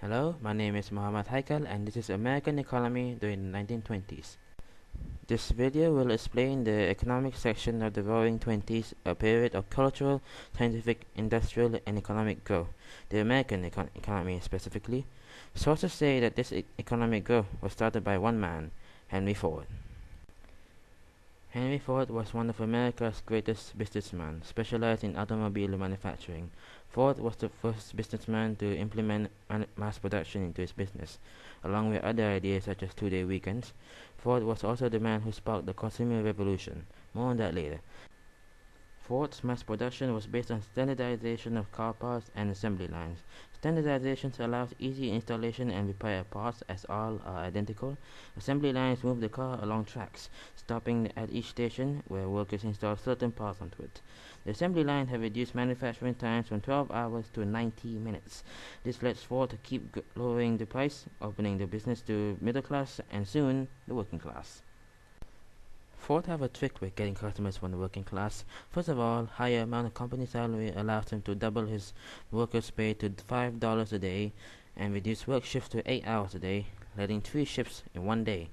Hello, my name is Muhammad Haikal and this is American Economy during the 1920s. This video will explain the economic section of the Roaring Twenties, a period of cultural, scientific, industrial, and economic growth, the American economy specifically. Sources say that this economic growth was started by one man, Henry Ford. Henry Ford was one of America's greatest businessmen, specialized in automobile manufacturing. Ford was the first businessman to implement mass production into his business, along with other ideas such as two-day weekends. Ford was also the man who sparked the consumer revolution. More on that later. Ford's mass production was based on standardization of car parts and assembly lines. Standardization allows easy installation and repair of parts as all are identical. Assembly lines move the car along tracks, stopping at each station where workers install certain parts onto it. The assembly line have reduced manufacturing times from 12 hours to 90 minutes. This lets Ford to keep lowering the price, opening the business to middle class and soon the working class. Ford have a trick with getting customers from the working class. First of all, higher amount of company salary allows him to double his workers' pay to $5 a day and reduce work shifts to 8 hours a day, letting 3 shifts in one day.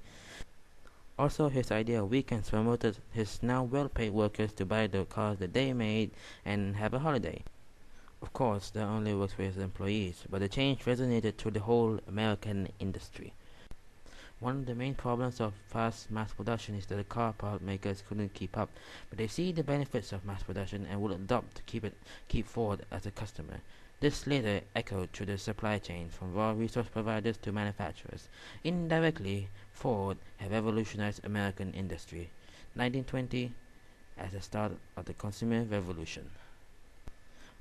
Also, his idea of weekends promoted his now well-paid workers to buy the cars that they made and have a holiday. Of course, that only works for his employees, but the change resonated through the whole American industry. One of the main problems of fast mass production is that the car part makers couldn't keep up, but they see the benefits of mass production and would adopt to keep Ford as a customer. This later echoed through the supply chain from raw resource providers to manufacturers. Indirectly, Ford have revolutionized American industry. 1920 as the start of the consumer revolution.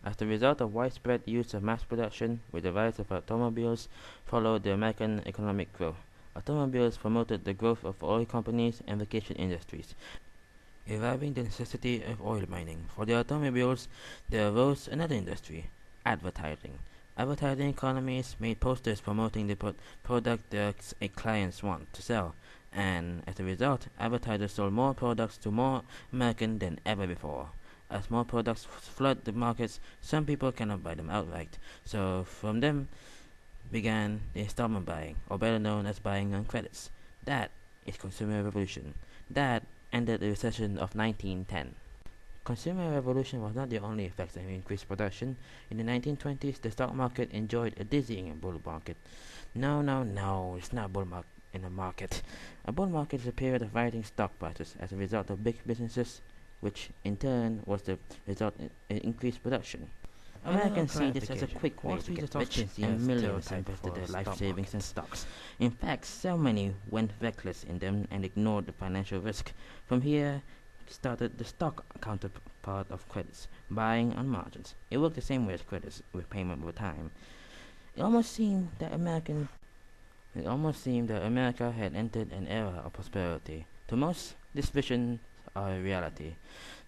As the result of widespread use of mass production, with the rise of automobiles, followed the American economic growth. Automobiles promoted the growth of oil companies and vacation industries, reviving the necessity of oil mining. For the automobiles, there arose another industry, advertising. Advertising economies made posters promoting the product their clients want to sell, and as a result, advertisers sold more products to more Americans than ever before. As more products flood the markets, some people cannot buy them outright, so from them began the installment buying, or better known as buying on credits. That is consumer revolution. That ended the recession of 1910. Consumer revolution was not the only effect of increased production. In the 1920s, the stock market enjoyed a dizzying bull market. No, it's not a bull in a market. A bull market is a period of rising stock prices as a result of big businesses, which in turn was the result in increased production. Americans see this as a quick way to get rich, and millions invested their life savings in stocks. In fact, so many went reckless in them and ignored the financial risk. From here started the stock counterpart of credits, buying on margins. It worked the same way as credits, with payment over time. It almost seemed that America had entered an era of prosperity. To most, this vision are a reality.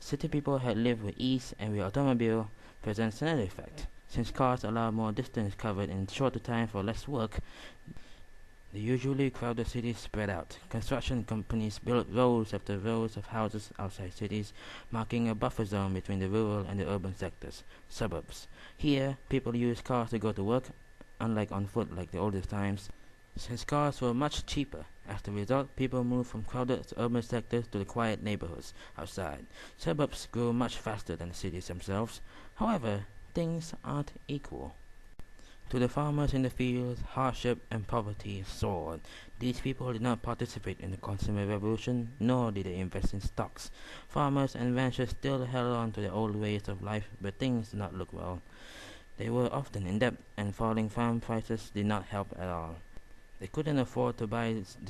City people had lived with ease, and with automobile presents another effect. Since cars allow more distance covered in shorter time for less work, the usually crowded cities spread out. Construction companies built rows after rows of houses outside cities, marking a buffer zone between the rural and the urban sectors, suburbs. Here, people use cars to go to work, unlike on foot like the oldest times, since cars were much cheaper. As a result, people moved from crowded urban sectors to the quiet neighborhoods outside. Suburbs grew much faster than the cities themselves. However, things aren't equal. To the farmers in the fields, hardship and poverty soared. These people did not participate in the consumer revolution, nor did they invest in stocks. Farmers and ranchers still held on to their old ways of life, but things did not look well. They were often in debt, and falling farm prices did not help at all. They couldn't afford to buy the seed